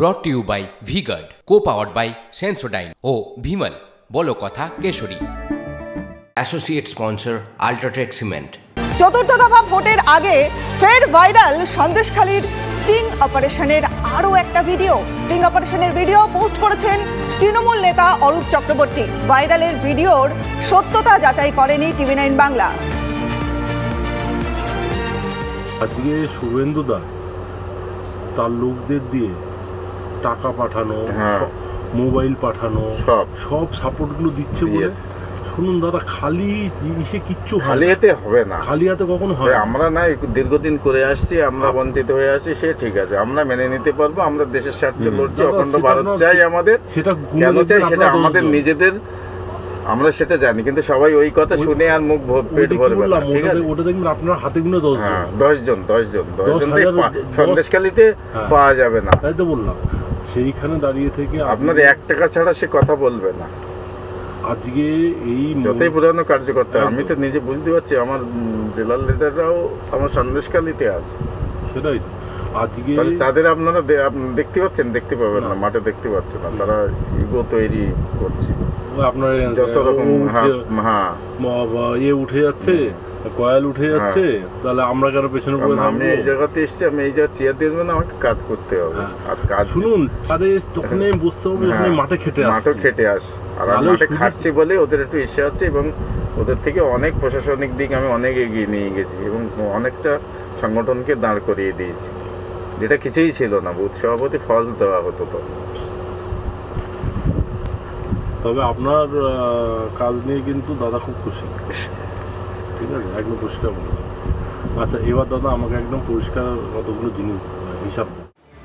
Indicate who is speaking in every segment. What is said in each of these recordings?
Speaker 1: ব্রট to you by V-Guard, co-powered by Sensodyne ও ভিমল বলো কথা কেশরী। Associate sponsor UltraTech cement.
Speaker 2: চতুর্থ দফা ভোটের আগে ফের ভাইরাল সন্দেশখালীর স্টিং অপারেশনের আরও একটা ভিডিও। স্টিং অপারেশনের ভিডিও পোস্ট করেছেন তৃণমূল নেতা অরূপ চক্রবর্তী। ভাইরালের ভিডিওর সত্যতা যাচাই করেনি TV9 বাংলা।
Speaker 3: আজকে শুভেন্দু দা তার লোকদের দিয়ে টাকা পাঠানো, মোবাইল পাঠানো, সব সাপোর্টগুলো দিচ্ছে বলে শুনুন দাদা, খালি জিনিসে কিচ্ছু
Speaker 4: খালি হাতে হবে না।
Speaker 3: খালি হাতে কখনো হয়
Speaker 4: আমরা না দীর্ঘদিন করে আসছি, আমরা বঞ্চিত হয়ে আসছি, সে ঠিক আছে, আমরা মেনে নিতে পারবো। আমরা দেশের স্বার্থে লড়ছি, অখণ্ড ভারত চাই আমাদের।
Speaker 3: সেটা
Speaker 4: কেন চাই সেটা আমাদের নিজেদের, আমরা সেটা জানি। কিন্তু সবাই ওই কথা শুনে আর মুখ পেট ভরবে না, ঠিক আছে?
Speaker 3: ওটা দেখবেন আপনার হাতে গুলো
Speaker 4: 10 জন সন্দেশখালীতে পাওয়া যাবে না,
Speaker 3: তাই তো বললাম। সেইখানে দাঁড়িয়ে থেকে
Speaker 4: আপনার 1 টাকা ছাড়া সে কথা বলবে না।
Speaker 3: আজকে এই
Speaker 4: যতই পুরানো কার্যকর্তা, আমি তো নিজে বুঝতে পারছি, আমার জেলার লিডাররাও আমার সন্দেশখালীতে আছে।
Speaker 3: সেটাই আজকে
Speaker 4: তাদের আপনারা দেখতে পাচ্ছেন, দেখতে পাবেন না, মাঠে দেখতে পাচ্ছেন না, তারা ইগো তৈরি করছে।
Speaker 3: আপনার
Speaker 4: যত রকম
Speaker 3: উঠে যাচ্ছে, কয়েল উঠে যাচ্ছে, তাহলে আমরা কেন পেছনে পড়ে থাকবো?
Speaker 4: আমি এই জায়গাতে এসেছি, আমি এই জায়গা চেয়ার দিয়ে দেবো না, আমাকে কাজ করতে হবে। আর কাজ
Speaker 3: শুনুন, তখন বুঝতে হবে মাঠে খেটে আসে,
Speaker 4: আর আমি মাঠে খাটছি বলে ওদের একটু ইচ্ছা হচ্ছে, এবং ওদের থেকে অনেক প্রশাসনিক দিক আমি অনেক এগিয়ে নিয়ে গেছি, এবং অনেকটা সংগঠনকে দাঁড় করিয়ে দিয়েছি, যেটা কিছুই ছিল না। বুথ সভাপতি ফল দেওয়া হতো তো।
Speaker 3: তবে আপনার কাজ নিয়ে কিন্তু দাদা খুব খুশি, ঠিক আছে? একদম পরিষ্কার বলে। আচ্ছা, এবার দাদা আমাকে একদম পরিষ্কার কতগুলো জিনিস হিসাব।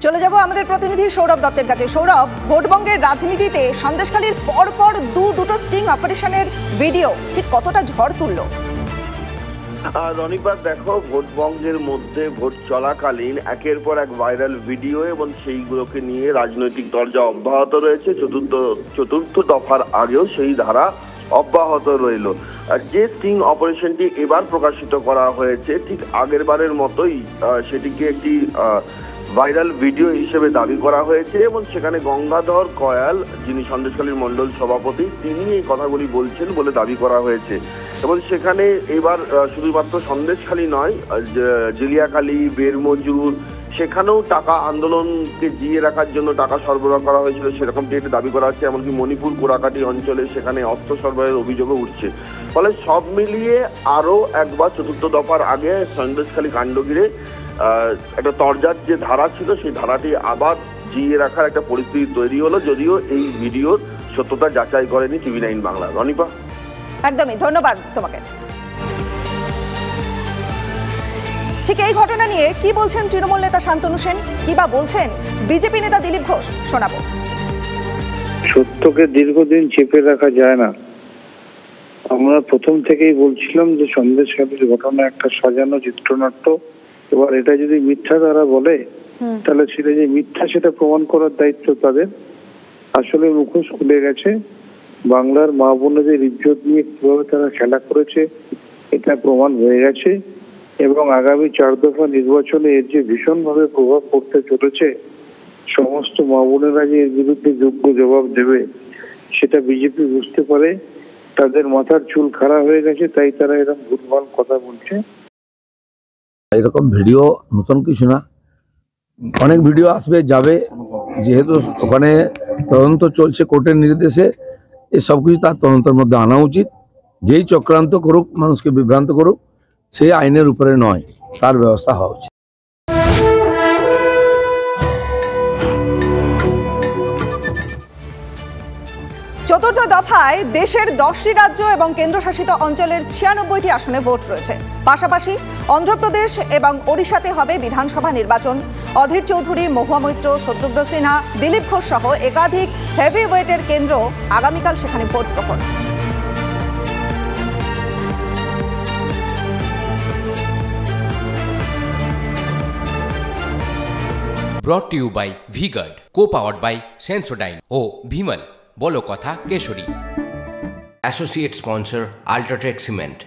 Speaker 2: চলে যাব আমাদের প্রতিনিধি সৌরভ দত্তের কাছে। সৌরভ, ভোটবঙ্গের রাজনীতিতে সন্দেশখালীর পরপর দুটো স্টিং অপারেশনের ভিডিও ঠিক কতটা ঝড় তুললো?
Speaker 5: রনিবার, দেখো, ভোটবঙ্গের মধ্যে ভোট চলাকালীন একের পর এক ভাইরাল ভিডিও এবং সেইগুলোকে নিয়ে রাজনৈতিক দরজা অব্যাহত রয়েছে। চতুর্থ দফার আগেও সেই ধারা অব্যাহত রইল। যে স্টিং অপারেশনটি এবার প্রকাশিত করা হয়েছে, ঠিক আগের বারের মতোই সেটিকে একটি ভাইরাল ভিডিও হিসেবে দাবি করা হয়েছে, এবং সেখানে গঙ্গাধর কয়াল, যিনি সন্দেশখালীর মণ্ডল সভাপতি, তিনি এই কথাগুলি বলছেন বলে দাবি করা হয়েছে। এবং সেখানে এবার শুধুমাত্র সন্দেশখালী নয়, জুলিয়াখালী, বেরমজুর, সেখানেও টাকা আন্দোলনকে জিয়ে রাখার জন্য টাকা সরবরাহ করা হয়েছিল, সেরকমটি একটি দাবি করা হচ্ছে। এমনকি মণিপুর কোড়াকাটি অঞ্চলে সেখানে অস্ত্র সরবরাহের অভিযোগও উঠছে। ফলে সব মিলিয়ে আরও একবার চতুর্থ দফার আগে সন্দেশখালী কাণ্ড ঘিরে একটা তরজার যে ধারা ছিল, সেই ধারাটি আবার জিয়ে রাখার একটা পরিস্থিতি তৈরি হলো, যদিও এই ভিডিওর সত্যতা যাচাই করেনি TV9 বাংলা। রনিপা,
Speaker 2: একদমই ধন্যবাদ তোমাকে। ঠিক এই ঘটনা নিয়ে কি বলছেন তৃণমূল নেতা শান্তনু সেন, কি বা বলছেন বিজেপি নেতা দিলীপ ঘোষ, শোনাবো।
Speaker 6: সত্যকে দীর্ঘদিন চেপে রাখা যায় না। আমরা প্রথম থেকেই বলছিলাম যে সন্দেশখালীর ঘটনা একটা সাজানো চিত্রনাট্য। এবার এটা যদি মিথ্যা দ্বারা বলে, তাহলে সেটা যে মিথ্যা সেটা প্রমাণ করার দায়িত্ব তাদের। আসলে মুখোশ খুলে গেছে। বাংলার মা বোনদের ইজ্জত নিয়ে কিভাবে তারা খেলা করেছে এটা প্রমাণ হয়ে গেছে, এবং আগামী 4 দফা নির্বাচনে এর যে ভীষণভাবে প্রভাব পড়তে চলেছে, সমস্ত মা বোনেরা যে এর বিরুদ্ধে যোগ্য জবাব দেবে সেটা বিজেপি বুঝতে পারে। তাদের মাথার চুল খাড়া হয়ে গেছে, তাই তারা এরকম ভুলভাল কথা বলছে।
Speaker 7: এরকম ভিডিও নতুন কিছু না, অনেক ভিডিও আসবে যাবে, যেহেতু ওখানে তদন্ত চলছে কোর্টের নির্দেশে। এই সব কিছু তার তদন্তের মধ্যে আনা উচিত। যেই চক্রান্ত করুক, মানুষকে বিভ্রান্ত করুক, সে আইনের উপরে নয়, তার ব্যবস্থা হওয়া উচিত।
Speaker 2: চতুর্থ দফায় দেশের 10টি রাজ্য এবং কেন্দ্রশাসিত অঞ্চলের 96টি আসনে ভোট রয়েছে। পাশাপাশি অন্ধ্রপ্রদেশ এবং ওড়িশাতে হবে বিধানসভা নির্বাচন। অধীর চৌধুরী, মহুয়া মৈত্র, শত্রুঘ্ন সিনহা, দিলীপ ঘোষ সহ একাধিক হেভি ওয়েটের কেন্দ্র আগামীকাল সেখানে ভোট গ্রহণ।
Speaker 1: Brought to you by V-Guard, co-powered by Sensodyne ও ভিমল বলো কথা কেশরী। Associate sponsor UltraTech cement.